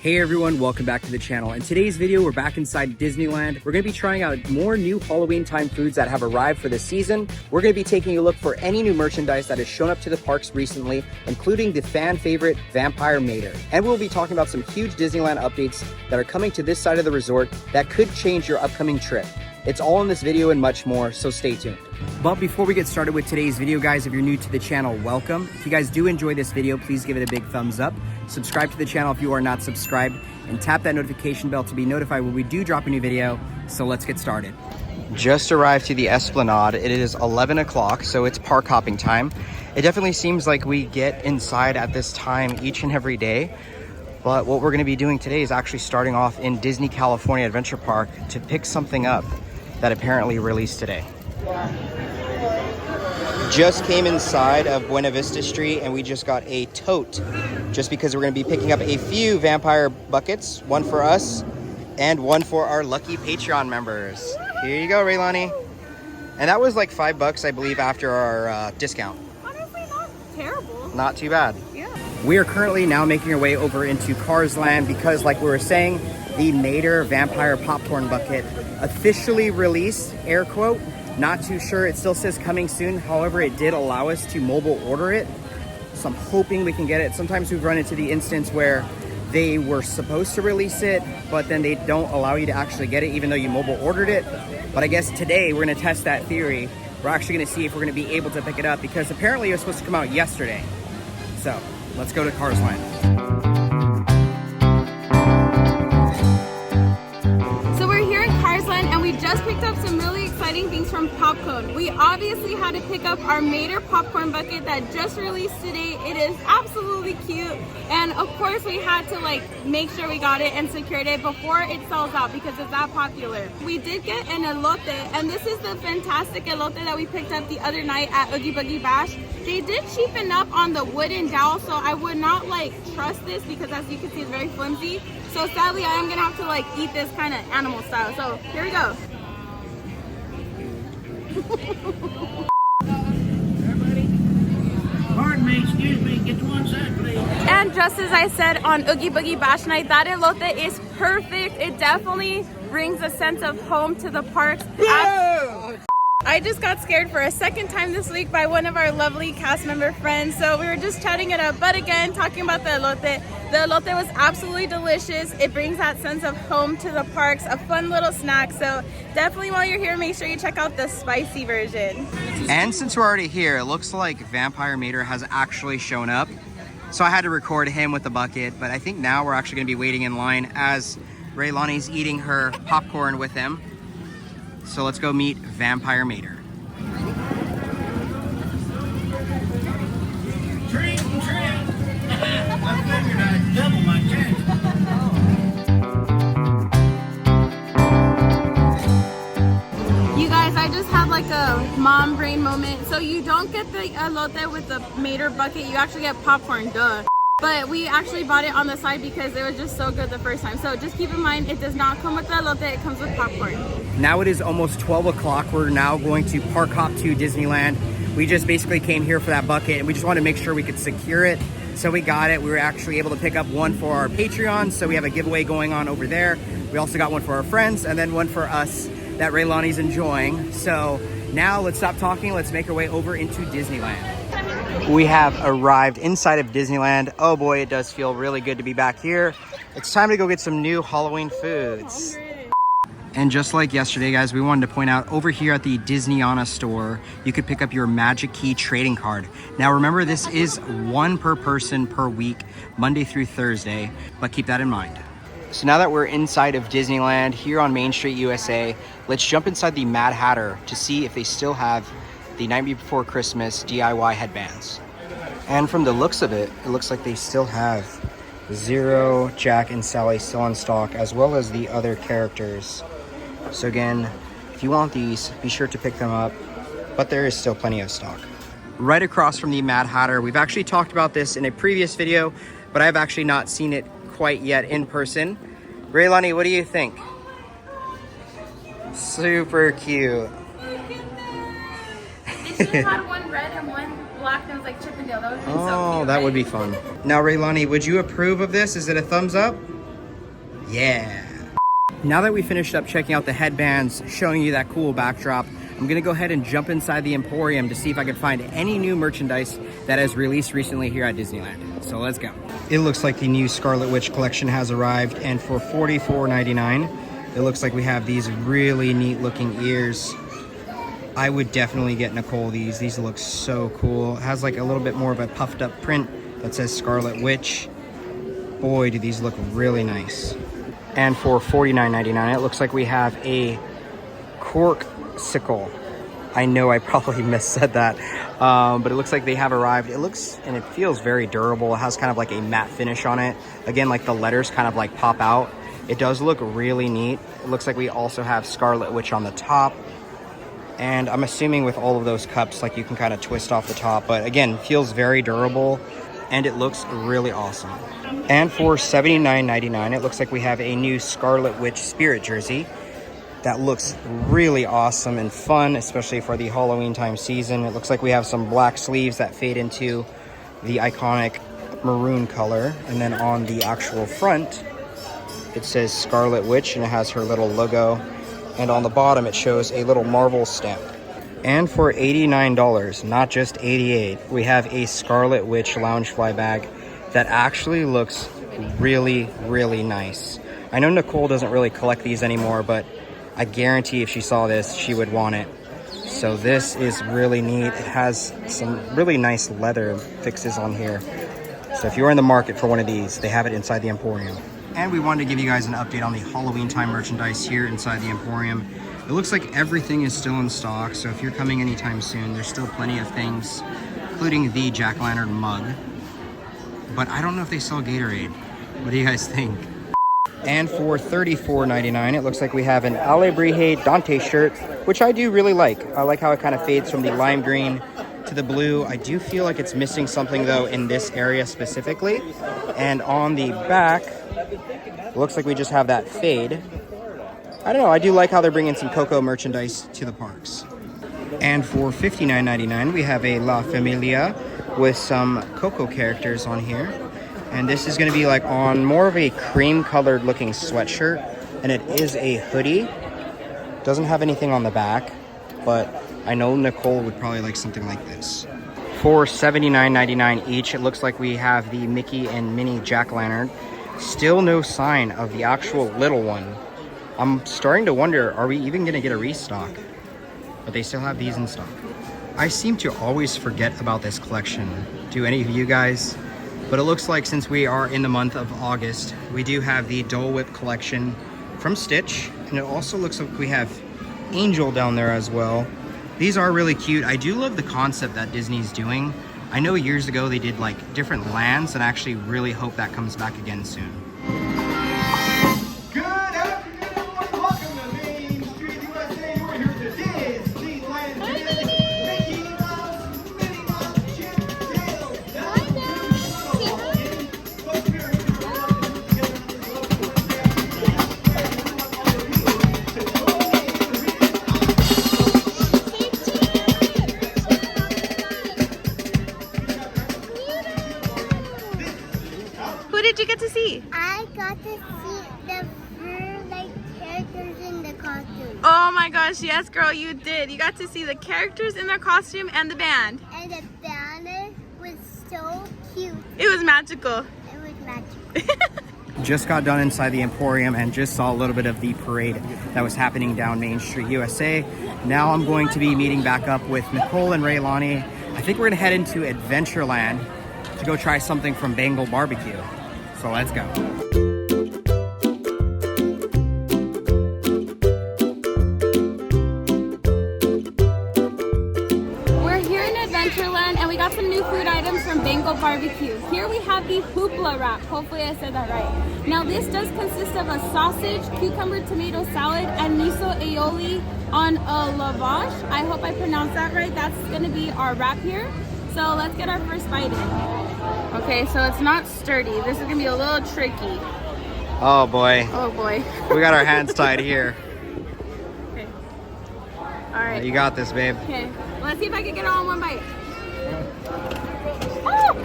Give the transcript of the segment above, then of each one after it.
Hey everyone, welcome back to the channel. In today's video, we're back inside Disneyland. We're gonna be trying out more new Halloween time foods that have arrived for this season. We're gonna be taking a look for any new merchandise that has shown up to the parks recently, including the fan favorite Vampire Mater. And we'll be talking about some huge Disneyland updates that are coming to this side of the resort that could change your upcoming trip. It's all in this video and much more, so stay tuned. But before we get started with today's video, guys, if you're new to the channel, welcome. If you guys do enjoy this video, please give it a big thumbs up. Subscribe to the channel if you are not subscribed, and tap that notification bell to be notified when we do drop a new video. So let's get started. Just arrived to the Esplanade. It is 11 o'clock, so it's park hopping time. It definitely seems like we get inside at this time each and every day. But what we're gonna be doing today is actually starting off in Disney California Adventure Park to pick something up that apparently released today. Just came inside of Buena Vista Street and we just got a tote just because we're going to be picking up a few vampire buckets, one for us and one for our lucky Patreon members. Here you go, Raylani. And that was like $5, I believe, after our discount. Honestly, not terrible. Not too bad. Yeah. We are currently now making our way over into Cars Land because, like we were saying, the Mater Vampire Popcorn Bucket officially released, air quote. Not too sure, it still says coming soon. However, it did allow us to mobile order it. So I'm hoping we can get it. Sometimes we've run into the instance where they were supposed to release it, but then they don't allow you to actually get it even though you mobile ordered it. But I guess today we're gonna test that theory. We're actually gonna see if we're gonna be able to pick it up because apparently it was supposed to come out yesterday. So let's go to Cars Land. And we just picked up some really exciting things from Popcorn. We obviously had to pick up our Mater popcorn bucket that just released today. It is absolutely cute, and of course we had to make sure we got it and secured it before it sells out because it's that popular. We did get an elote, and this is the fantastic elote that we picked up the other night at Oogie Boogie Bash. They did cheapen up on the wooden dowel, so I would not trust this because, as you can see, it's very flimsy. So sadly, I am gonna have to eat this kind of animal style. So here we go. Pardon me, excuse me, get to one side, please. And just as I said on Oogie Boogie Bash night, that elote is perfect. It definitely brings a sense of home to the parks. I just got scared for a second time this week by one of our lovely cast member friends. So we were just chatting it up. But again, talking about the elote was absolutely delicious. It brings that sense of home to the parks, a fun little snack. So definitely while you're here, make sure you check out the spicy version. And since we're already here, it looks like Vampire Mater has actually shown up. So I had to record him with the bucket, but I think now we're actually gonna be waiting in line as Raylani's eating her popcorn with him. So let's go meet Vampire Mater. Treat and treat. I figured I'd double my chances. You guys, I just had a mom brain moment. So you don't get the elote with the Mater bucket, you actually get popcorn, duh. But we actually bought it on the side because it was just so good the first time. So just keep in mind, it does not come with the elote, it comes with popcorn. Now it is almost 12 o'clock. We're now going to park hop to Disneyland. We just basically came here for that bucket and we just wanted to make sure we could secure it. So we got it. We were actually able to pick up one for our Patreon. So we have a giveaway going on over there. We also got one for our friends and then one for us that Raylani's enjoying. So now let's stop talking. Let's make our way over into Disneyland. We have arrived inside of Disneyland. Oh boy, it does feel really good to be back here. It's time to go get some new Halloween foods. And just like yesterday, guys, we wanted to point out over here at the Tiana store, you could pick up your Magic Key trading card. Now remember, this is one per person per week, Monday through Thursday, but keep that in mind. So now that we're inside of Disneyland here on Main Street, USA, let's jump inside the Mad Hatter to see if they still have the Night Before Christmas DIY headbands. And from the looks of it, it looks like they still have Zero, Jack, and Sally still in stock, as well as the other characters. So again, if you want these, be sure to pick them up, but there is still plenty of stock. Right across from the Mad Hatter, we've actually talked about this in a previous video, but I've actually not seen it quite yet in person. Raylani, what do you think? Super cute. They should have had one red and one black that was Chippendale. That would be so cute. Oh, that would be fun. Now, Raylani, would you approve of this? Is it a thumbs up? Yeah. Now that we finished up checking out the headbands, showing you that cool backdrop, I'm gonna go ahead and jump inside the Emporium to see if I can find any new merchandise that has released recently here at Disneyland. So let's go. It looks like the new Scarlet Witch collection has arrived, and for $44.99, it looks like we have these really neat looking ears. I would definitely get Nicole these. These look so cool. It has like a little bit more of a puffed up print that says Scarlet Witch. Boy, do these look really nice. And for $49.99, it looks like we have a corksicle. I know I probably missaid that, but it looks like they have arrived. It looks and it feels very durable. It has kind of like a matte finish on it. Again, like the letters kind of like pop out. It does look really neat. It looks like we also have Scarlet Witch on the top. And I'm assuming with all of those cups, like you can kind of twist off the top. But again, feels very durable and it looks really awesome. And for $79.99, it looks like we have a new Scarlet Witch Spirit jersey. That looks really awesome and fun, especially for the Halloween time season. It looks like we have some black sleeves that fade into the iconic maroon color. And then on the actual front, it says Scarlet Witch and it has her little logo. And on the bottom, it shows a little Marvel stamp. And for $89, not just $88, we have a Scarlet Witch Loungefly bag that actually looks really, really nice. I know Nicole doesn't really collect these anymore, but I guarantee if she saw this, she would want it. So this is really neat. It has some really nice leather fixes on here. So if you're in the market for one of these, they have it inside the Emporium. And we wanted to give you guys an update on the Halloween time merchandise here inside the Emporium. It looks like everything is still in stock, so if you're coming anytime soon, there's still plenty of things, including the jack-o'-lantern mug. But I don't know if they sell Gatorade. What do you guys think? And for $34.99, it looks like we have an Alebrije Dante shirt, which I do really like. I like how it kind of fades from the lime green to the blue. I do feel like it's missing something though in this area specifically. And on the back, it looks like we just have that fade. I don't know, I do like how they're bringing some Coco merchandise to the parks. And for $59.99, we have a La Familia with some Coco characters on here. And this is gonna be like on more of a cream colored looking sweatshirt. And it is a hoodie. Doesn't have anything on the back, but I know Nicole would probably like something like this. For $79.99 each, it looks like we have the Mickey and Minnie jack-o'-lantern. Still no sign of the actual little one. I'm starting to wonder, are we even gonna get a restock? But they still have these in stock. I seem to always forget about this collection. Do any of you guys? But it looks like since we are in the month of August, we do have the Dole Whip collection from Stitch. And it also looks like we have Angel down there as well. These are really cute. I do love the concept that Disney's doing. I know years ago they did like different lands, and I actually really hope that comes back again soon. Good afternoon, everyone. Welcome to Main Street USA. We're here to Disneyland. Mickey Mouse, Minnie Mouse, Chip, Tail. Who did you get to see? I got to see the fur-like characters in the costume. Oh my gosh, yes girl, you did. You got to see the characters in their costume and the band. And the banner was so cute. It was magical. It was magical. Just got done inside the Emporium and just saw a little bit of the parade that was happening down Main Street USA. Now I'm going to be meeting back up with Nicole and Raylani. I think we're gonna head into Adventureland to go try something from Bengal barbecue. So let's go. We're here in Adventureland and we got some new food items from Bengal barbecue. Here we have the Hoopla wrap. Hopefully I said that right. Now this does consist of a sausage, cucumber tomato salad, and miso aioli on a lavash. I hope I pronounced that right. That's gonna be our wrap here. So let's get our first bite in. Okay, so it's not sturdy. This is gonna be a little tricky. Oh boy. Oh boy. We got our hands tied here. Okay. All right. You got this, babe. Okay. Let's see if I can get it all in one bite. Oh!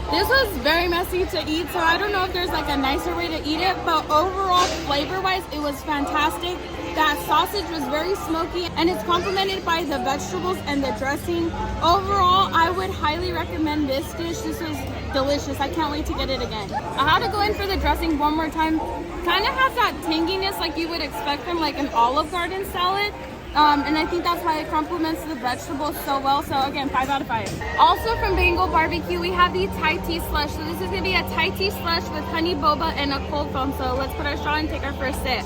This was very messy to eat, so I don't know if there's like a nicer way to eat it, but overall, flavor-wise, it was fantastic. That sausage was very smoky, and it's complemented by the vegetables and the dressing. Overall, I would highly recommend this dish. This was delicious. I can't wait to get it again. I had to go in for the dressing one more time. Kind of has that tanginess like you would expect from like an Olive Garden salad. And I think that's why it complements the vegetables so well. So again, 5 out of 5. Also from Bengal Barbecue, we have the Thai tea slush. So this is gonna be a Thai tea slush with honey boba and a cold foam. So let's put our straw and take our first sip.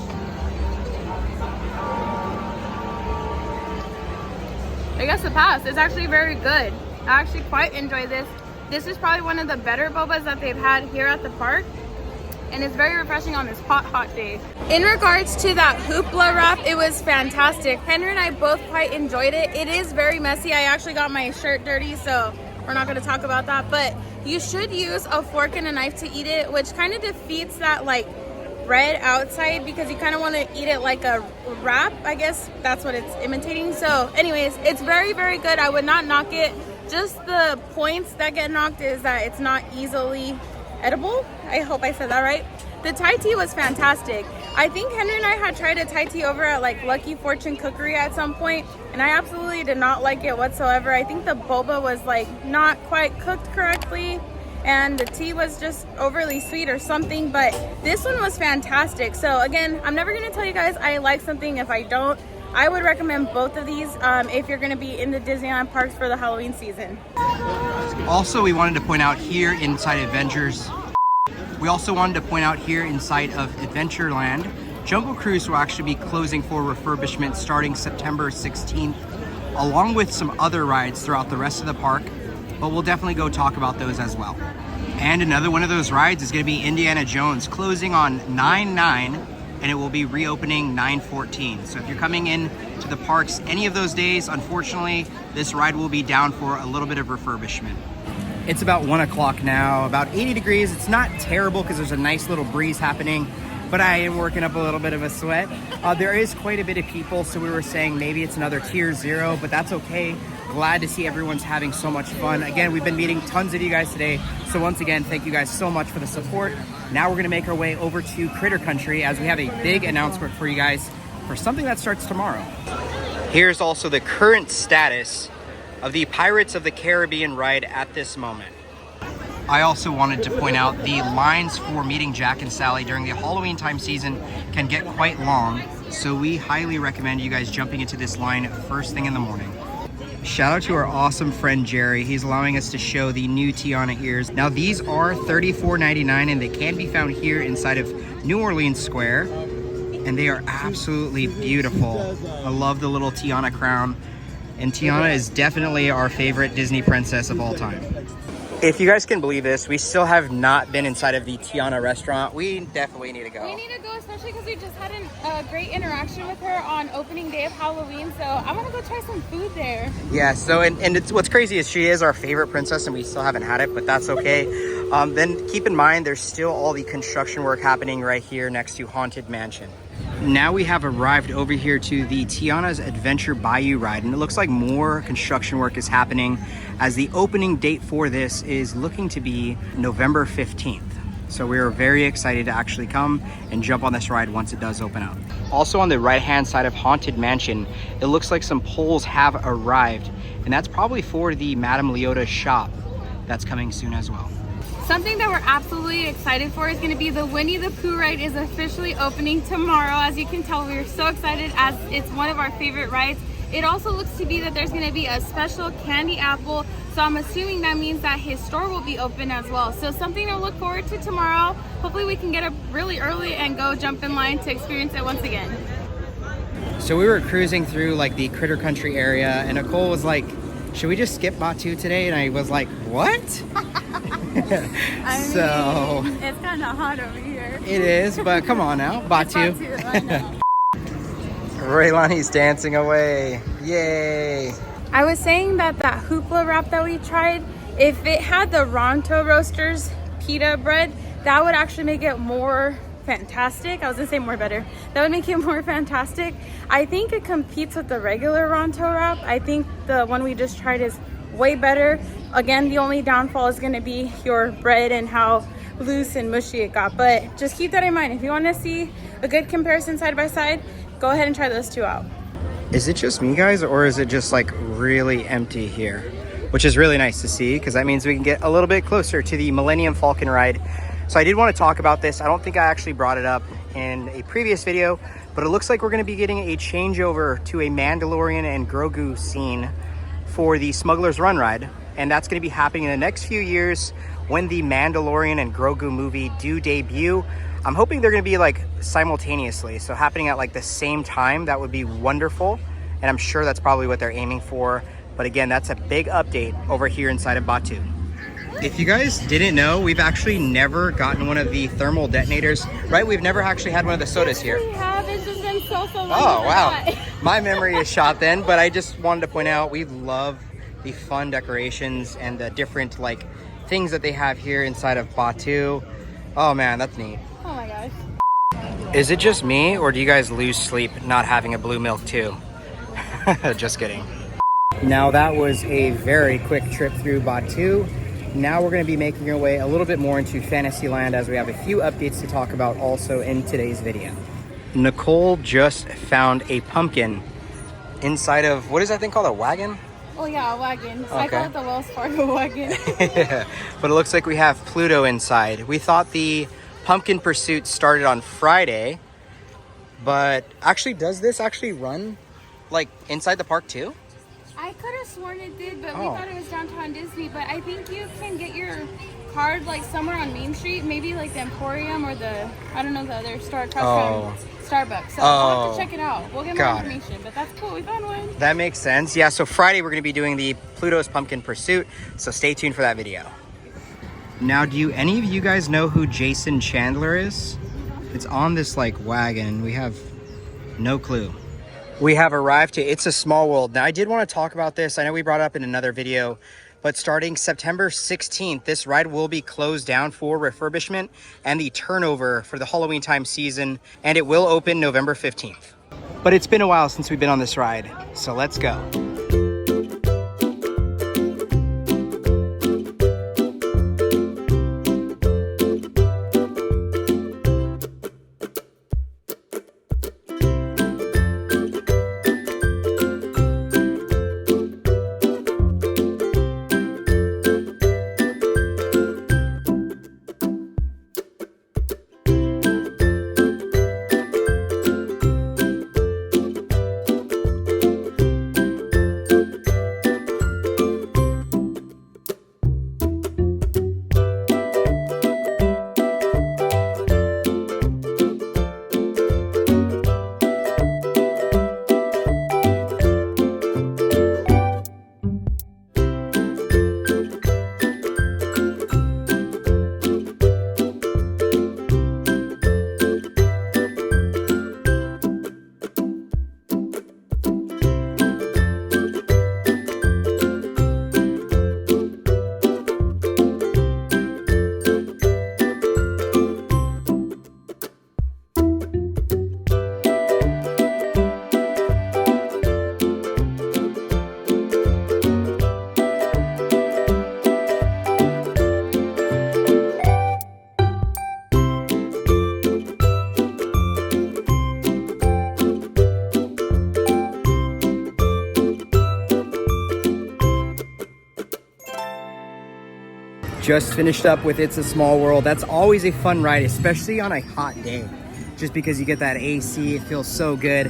I guess the pass. It's actually very good. I actually quite enjoy this. This is probably one of the better bobas that they've had here at the park. And it's very refreshing on this hot day. In regards to that Hoopla wrap, it was fantastic. Henry and I both quite enjoyed it. It is very messy. I actually got my shirt dirty, so we're not gonna talk about that. But you should use a fork and a knife to eat it, which kind of defeats that like red outside because you kind of want to eat it like a wrap. I guess that's what it's imitating. So anyways, it's very, very good. I would not knock it. Just the points that get knocked is that it's not easily edible. I hope I said that right. The Thai tea was fantastic. I think Henry and I had tried a Thai tea over at like Lucky Fortune Cookery at some point, and I absolutely did not like it whatsoever. I think the boba was like not quite cooked correctly, and the tea was just overly sweet or something, but this one was fantastic. So again, I'm never gonna tell you guys I like something if I don't. I would recommend both of these if you're gonna be in the Disneyland parks for the Halloween season. Also, we wanted to point out here inside Adventures, we also wanted to point out here inside of Adventureland, Jungle Cruise will actually be closing for refurbishment starting September 16th, along with some other rides throughout the rest of the park, but we'll definitely go talk about those as well. And another one of those rides is gonna be Indiana Jones, closing on 9/9, and it will be reopening 9/14. So if you're coming in to the parks any of those days, unfortunately, this ride will be down for a little bit of refurbishment. It's about 1 o'clock now, about 80 degrees. It's not terrible because there's a nice little breeze happening, but I am working up a little bit of a sweat. There is quite a bit of people, so we were saying maybe it's another tier 0, but that's okay. Glad to see everyone's having so much fun. Again, we've been meeting tons of you guys today, so once again, thank you guys so much for the support. Now we're gonna make our way over to Critter Country as we have a big announcement for you guys for something that starts tomorrow. Here's also the current status of the Pirates of the Caribbean ride at this moment. I also wanted to point out the lines for meeting Jack and Sally during the Halloween time season can get quite long, so we highly recommend you guys jumping into this line first thing in the morning. Shout out to our awesome friend Jerry. He's allowing us to show the new Tiana ears. Now these are $34.99 and they can be found here inside of New Orleans Square, and they are absolutely beautiful. I love the little Tiana crown. And Tiana is definitely our favorite Disney princess of all time. If you guys can believe this, we still have not been inside of the Tiana restaurant. We definitely need to go. We need to go, especially because we just had a great interaction with her on opening day of Halloween. So I want to go try some food there. Yeah, so and it's, what's crazy is she is our favorite princess and we still haven't had it, but that's okay. Then keep in mind, there's still all the construction work happening right here next to Haunted Mansion. Now we have arrived over here to the Tiana's Adventure Bayou ride, and it looks like more construction work is happening as the opening date for this is looking to be November 15th. So we are very excited to actually come and jump on this ride once it does open up. Also on the right-hand side of Haunted Mansion, it looks like some poles have arrived, and that's probably for the Madame Leota shop that's coming soon as well. Something that we're absolutely excited for is going to be the Winnie the Pooh ride is officially opening tomorrow. As you can tell, we're so excited as it's one of our favorite rides. It also looks to be that there's going to be a special candy apple, so I'm assuming that means that his store will be open as well. So something to look forward to tomorrow. Hopefully we can get up really early and go jump in line to experience it once again. So we were cruising through like the Critter Country area, and Nicole was like, should we just skip Batuu today? And I was like, what? I mean, it's kind of hot over here. It is, but come on now, Batuu. I know. Raylani's dancing away. Yay. I was saying that Hoopla wrap that we tried, if it had the Ronto Roasters pita bread, that would actually make it more fantastic. I was gonna say more better. That would make it more fantastic. I think it competes with the regular Ronto wrap. I think the one we just tried is way better. Again, the only downfall is going to be your bread and how loose and mushy it got. But just keep that in mind. If you want to see a good comparison side by side, go ahead and try those two out. Is it just me, guys, or is it just like really empty here? Which is really nice to see, because that means we can get a little bit closer to the Millennium Falcon ride. So I did want to talk about this. I don't think I actually brought it up in a previous video, but it looks like we're going to be getting a changeover to a Mandalorian and Grogu scene for the Smuggler's Run ride. And that's going to be happening in the next few years when the Mandalorian and Grogu movie do debut. I'm hoping they're going to be like simultaneously, so happening at like the same time. That would be wonderful, and I'm sure that's probably what they're aiming for. But again, that's a big update over here inside of Batuu. If you guys didn't know, we've actually never gotten one of the thermal detonators, right? We've never actually had one of the sodas here. We have. It's just been so long. Oh, wow. My memory is shot then, but I just wanted to point out we love the fun decorations and the different like things that they have here inside of Batuu. Oh man, that's neat. Oh my gosh. Is it just me, or do you guys lose sleep not having a blue milk too? Just kidding. Now that was a very quick trip through Batuu. Now we're going to be making our way a little bit more into Fantasyland, as we have a few updates to talk about also in today's video. Nicole just found a pumpkin inside of, what is that thing called, a wagon? Oh yeah, a wagon. Okay. I call it the Wells Fargo wagon. Yeah, but it looks like we have Pluto inside. We thought the pumpkin pursuit started on Friday, but actually, does this actually run like inside the park too? I could have sworn it did, but we Oh. thought it was downtown Disney. But I think you can get your card like somewhere on Main Street, maybe like the Emporium or the, I don't know, the other store across from Starbucks. So we'll have to check it out. We'll get more Got it. information, but that's cool. We found one. That makes sense. Yeah, so Friday we're going to be doing the Pluto's Pumpkin Pursuit, so stay tuned for that video. Now, do any of you guys know who Jason Chandler is? It's on this like wagon. We have no clue. We have arrived to It's a Small World. Now, I did want to talk about this. I know we brought it up in another video, but starting September 16th, this ride will be closed down for refurbishment and the turnover for the Halloween time season, and it will open November 15th. But it's been a while since we've been on this ride, so let's go. Just finished up with It's a Small World. That's always a fun ride, especially on a hot day, just because you get that AC. It feels so good.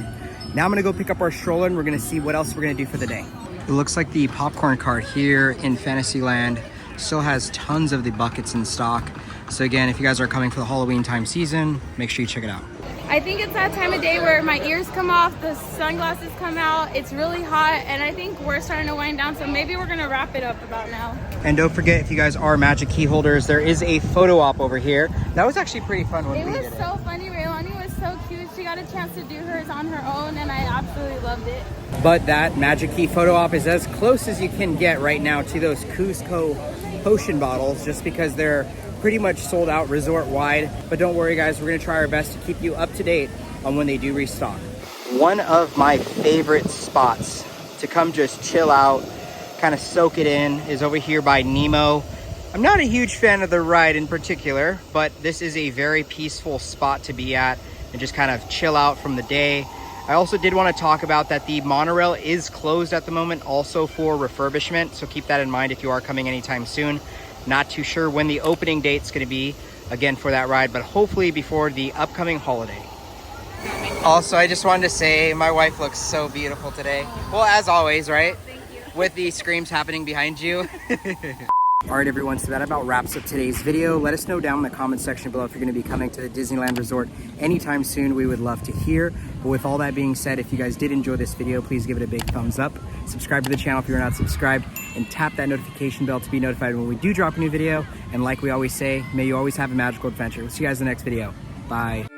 Now I'm gonna go pick up our stroller and we're gonna see what else we're gonna do for the day. It looks like the popcorn cart here in Fantasyland still has tons of the buckets in stock. So again, if you guys are coming for the Halloween time season, make sure you check it out. I think it's that time of day where my ears come off, the sunglasses come out, it's really hot, and I think we're starting to wind down, so maybe we're gonna wrap it up about now. And don't forget, if you guys are magic key holders, there is a photo op over here. That was actually pretty fun when we did it. It was so funny. Raylani was so cute. She got a chance to do hers on her own, and I absolutely loved it. But that magic key photo op is as close as you can get right now to those Cusco potion bottles, just because they're pretty much sold out resort wide. But don't worry guys, we're gonna try our best to keep you up to date on when they do restock. One of my favorite spots to come just chill out, kind of soak it in is over here by Nemo. I'm not a huge fan of the ride in particular, but this is a very peaceful spot to be at and just kind of chill out from the day. I also did want to talk about that the monorail is closed at the moment also for refurbishment, so keep that in mind if you are coming anytime soon. Not too sure when the opening date's going to be again for that ride, but hopefully before the upcoming holiday. Also, I just wanted to say my wife looks so beautiful today. Well, as always, right? Thank you. With the screams happening behind you. All right, everyone, so that about wraps up today's video. Let us know down in the comment section below if you're going to be coming to the Disneyland Resort anytime soon. We would love to hear. But with all that being said, if you guys did enjoy this video, please give it a big thumbs up. Subscribe to the channel if you're not subscribed, and tap that notification bell to be notified when we do drop a new video. And like we always say, may you always have a magical adventure. We'll see you guys in the next video. Bye.